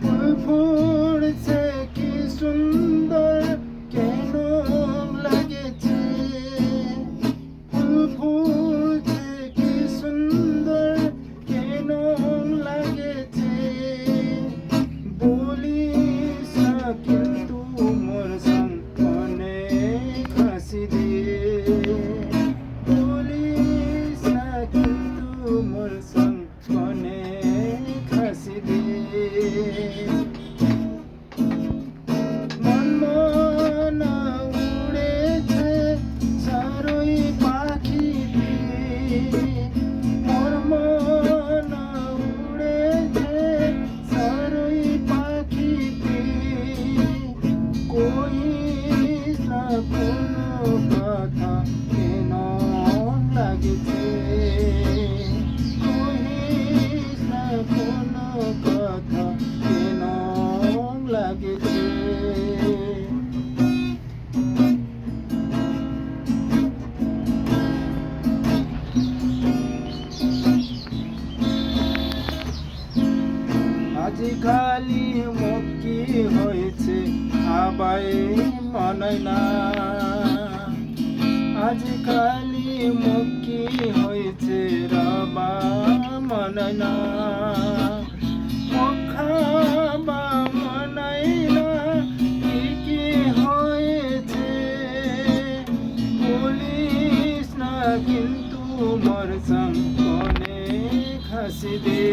ফুল ফুটছে কি সুন্দর কেন লাগেছে, ফুল ফুটছে কি সুন্দর কেন লাগেছে, বলিস না কিন্তু মোর সঙ্গে হাসি দিয়ে, বলিস না কিন্তু মোর সঙ্গে হাসি দিয়ে। মন মনা উড়েছে চারই পাখিতে, মোর মনা উড়েছে চারই পাখিতে, কইস না কোনো কথা কেন লাগছে, কইস না কোনো কথা কেন লাগছে। আজ খালি মুক্তি হয়েছে আবাই মনে না, আজ খালি মুক্তি হয়েছে রবা মনে না, খাবা মনে না কি হয়েছে, বলিস না কিন্তু মোর সঙ্গে হাসি দে।